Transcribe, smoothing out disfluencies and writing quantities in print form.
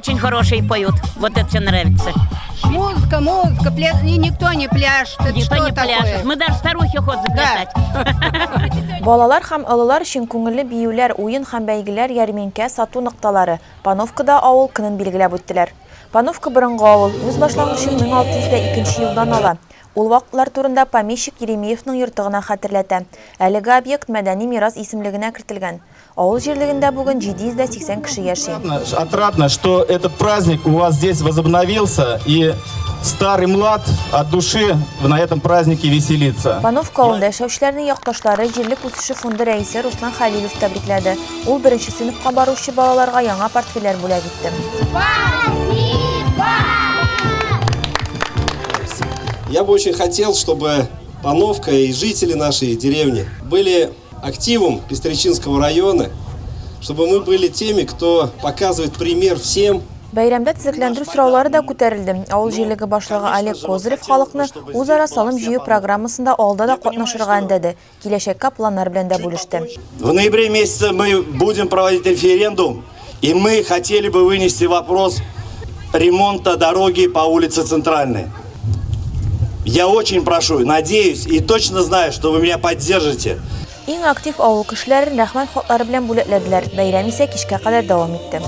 очень хорошие поют. Вот это все нравится. Музыка, и никто не пляшет. Никто не пляшет. Мы даже старухи ходят заплясать. Балалар һәм олылар өчен күңелле биюләр, уен һәм бәйгеләр, ярминкә, сату нокталары. Пановкада авыл көнен билгеләп үттеләр. Пановка борынгы авыл үз башлангычын 1602 елдан ала. Ул вакытлар турында помещик Еремеевның йортыгына хәтерләтә. Әлеге объект мәдәни мирас исемлегенә кертелгән. Авыл җирлегендә бүген 780 кеше яши. Отрадно, что этот праздник у вас здесь возобновился, и старый млад от души на этом празднике веселится. Пановка авылында яшәүчеләрне якташлары җирлек үсеше фонды рәисе Руслан Хәлилов тәбрикләде. Ул беренче сыйныфка баручы балаларга яңа портфельләр бүләк итте. Я бы очень хотел, чтобы Пановка и жители нашей деревни были активом Пестрячинского района, чтобы мы были теми, кто показывает пример всем. Бәйрәмдә төзекләндерү сораулары да күтәрелде. Авыл җирлеге башлыгы Олег Козырев халыкны үзара салым җыю программасында алда да катнашырга әндәде. Киләчәккә планнар белән дә бүлеште. В ноябре месяце мы будем проводить референдум, и мы хотели бы вынести вопрос ремонта дороги по улице Центральной. Я очень прошу, надеюсь и точно знаю, что вы меня поддержите. Иң актив авыл кешеләре рәхмәт хатлары белән бүләкләделәр. Бәйрәм исә кичкә кадәр дәвам итте.